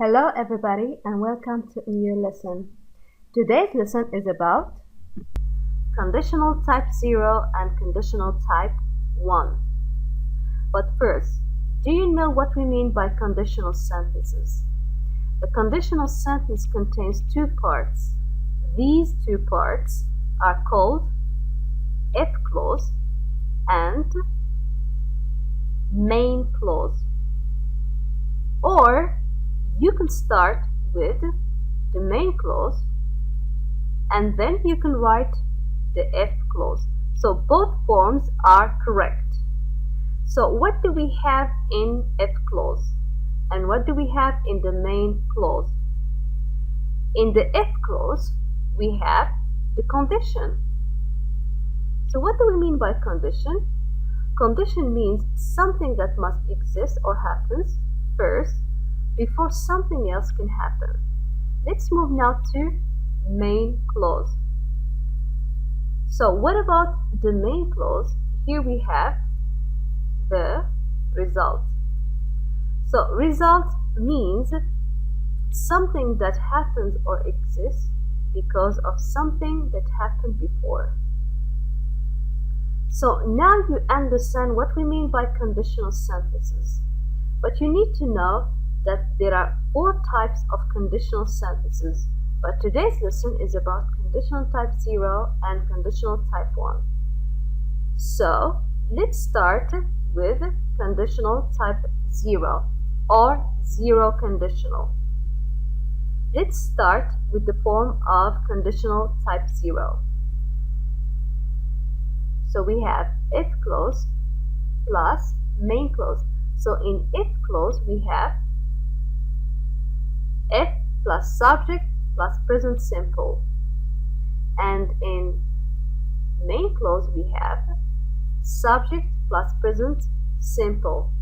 Hello everybody and welcome to a new lesson. Today's lesson is about conditional type 0 and conditional type 1. But first, do you know what we mean by conditional sentences? A conditional sentence contains two parts. These two parts are called if clause and main clause. Or you can start with the main clause and then you can write the if clause. So both forms are correct. So what do we have in if clause and what do we have in the main clause? In the if clause we have the condition. So what do we mean by condition? Condition means something that must exist or happens first before something else can happen. Let's move now to main clause. So what about the main clause? Here we have the result. So result means something that happens or exists because of something that happened before. So now you understand what we mean by conditional sentences. But you need to know that there are 4 types of conditional sentences, but today's lesson is about conditional type 0 and conditional type 1. So let's start with conditional type 0 or 0 conditional. Let's start with the form of conditional type 0. So we have if clause plus main clause. So in if clause we have if plus subject plus present simple, and in main clause we have subject plus present simple.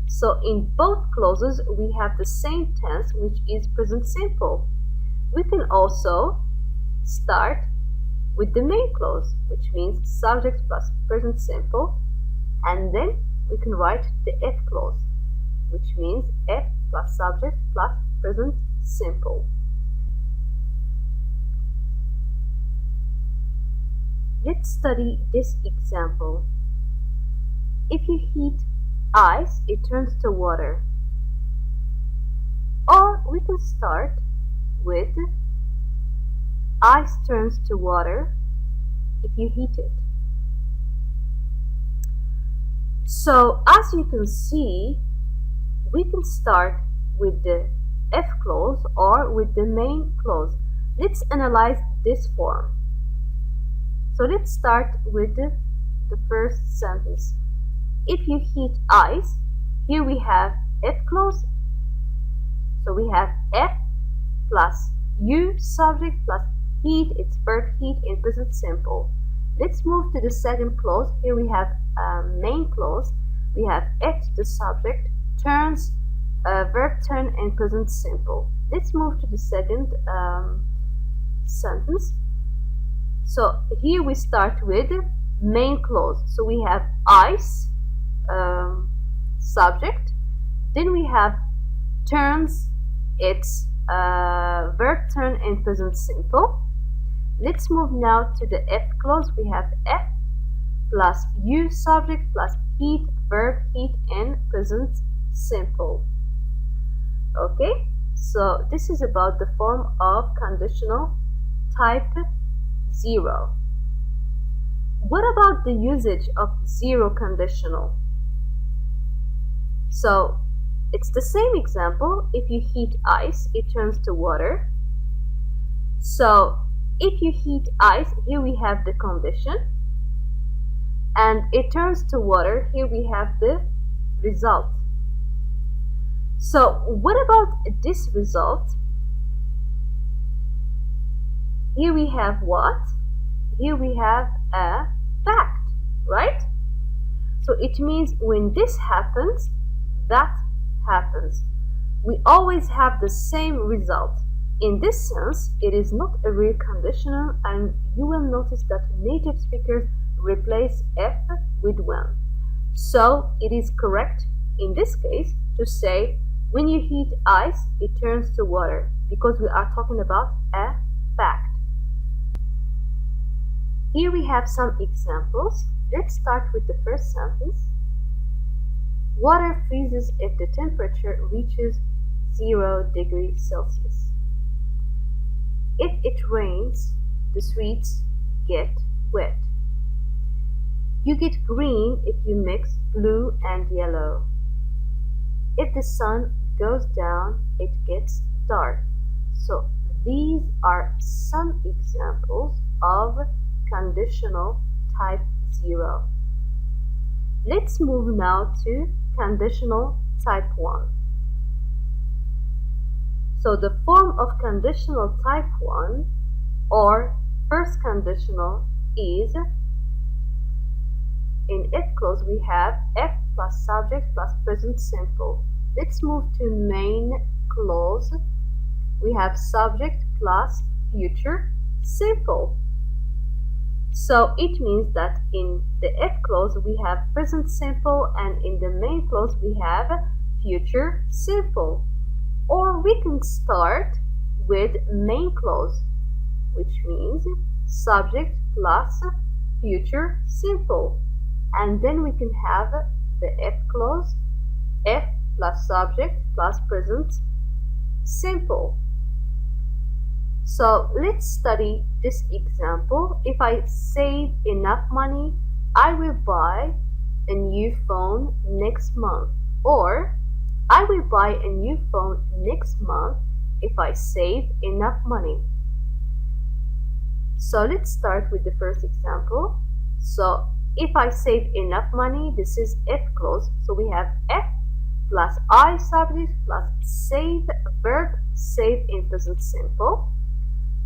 So in both clauses we have the same tense, which is present simple. We can also start with the main clause, which means subject plus present simple, and then we can write the if clause, which means if plus subject plus present simple. Let's study this example. If you heat ice, it turns to water. Or we can start with ice turns to water if you heat it. So as you can see, we can start with the if clause or with the main clause. Let's analyze this form. So let's start with the first sentence. If you heat ice, here we have if clause. So we have if plus you subject plus heat, it's verb heat in present simple. Let's move to the second clause. Here we have main clause. We have if the subject, turns, verb turn in present simple. Let's move to the second sentence. So here we start with main clause. So we have ice, subject. Then we have turns, it's verb turn in present simple. Let's move now to the if clause. We have if plus you subject plus heat, verb heat in present simple. Okay, so this is about the form of conditional type 0. What about the usage of 0 conditional? So it's the same example. If you heat ice, it turns to water. So if you heat ice, here we have the condition, and it turns to water, here we have the result. So what about this result? Here we have what? Here we have a fact, right? So it means when this happens, that happens. We always have the same result. In this sense, it is not a real conditional, and you will notice that native speakers replace if with when. So it is correct in this case to say When you heat ice, it turns to water because we are talking about a fact. Here we have some examples. Let's start with the first sentence. Water freezes if the temperature reaches 0 degrees Celsius. If it rains, the streets get wet. You get green if you mix blue and yellow. If the sun goes down, it gets dark. So these are some examples of conditional type 0. Let's move now to conditional type 1. So the form of conditional type 1 or first conditional is, in if clause we have F plus subject plus present simple. Let's move to main clause. We have subject plus future simple. So it means that in the if clause we have present simple and in the main clause we have future simple. Or we can start with main clause, which means subject plus future simple. And then we can have the if clause, F plus subject plus present simple. So let's study this example. If I save enough money, I will buy a new phone next month. Or I will buy a new phone next month if I save enough money. So let's start with the first example. So if I save enough money, this is if clause. So we have F plus I subject plus save verb save in present simple.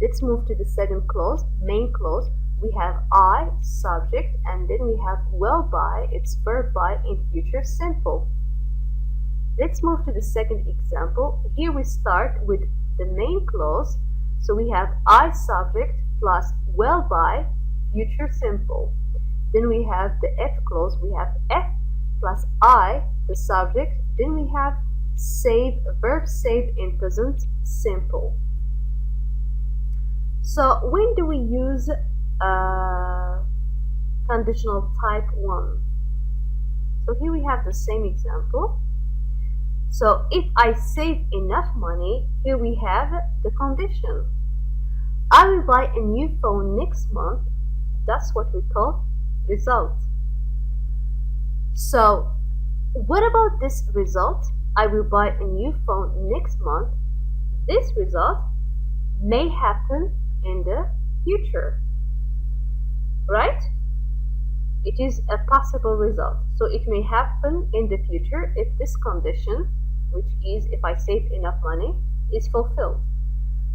Let's move to the second clause, main clause. We have I subject and then we have will buy, it's verb buy in future simple. Let's move to the second example. Here we start with the main clause. So we have I subject plus will buy future simple. Then we have the F clause. We have F plus I, the subject. Then we have save, verb save in present simple. So when do we use conditional type 1? So here we have the same example. So if I save enough money, here we have the condition. I will buy a new phone next month. That's what we call result. So what about this result? I will buy a new phone next month. This result may happen in the future, right? It is a possible result. So it may happen in the future if this condition, which is if I save enough money, is fulfilled.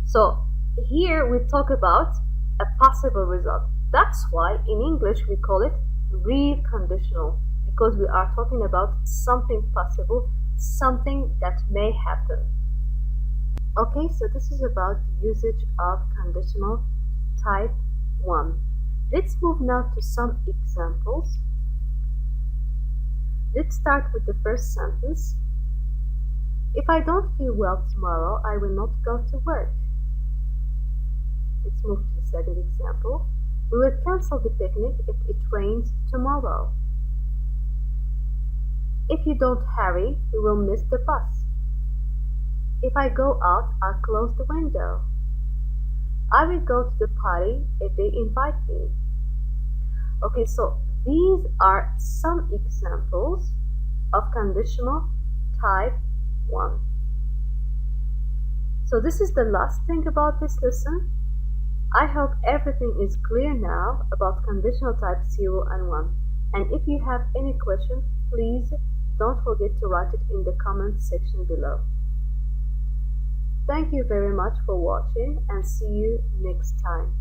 So here we talk about a possible result. That's why in English we call it real conditional, because we are talking about something possible, something that may happen. Okay, so this is about the usage of conditional type 1. Let's move now to some examples. Let's start with the first sentence. If I don't feel well tomorrow, I will not go to work. Let's move to the second example. We will cancel the picnic if it rains tomorrow. If you don't hurry, we will miss the bus. If I go out, I'll close the window. I will go to the party if they invite me. Okay, so these are some examples of conditional type 1. So this is the last thing about this lesson. I hope everything is clear now about conditional type 0 and 1. And if you have any question, please don't forget to write it in the comment section below. Thank you very much for watching and see you next time.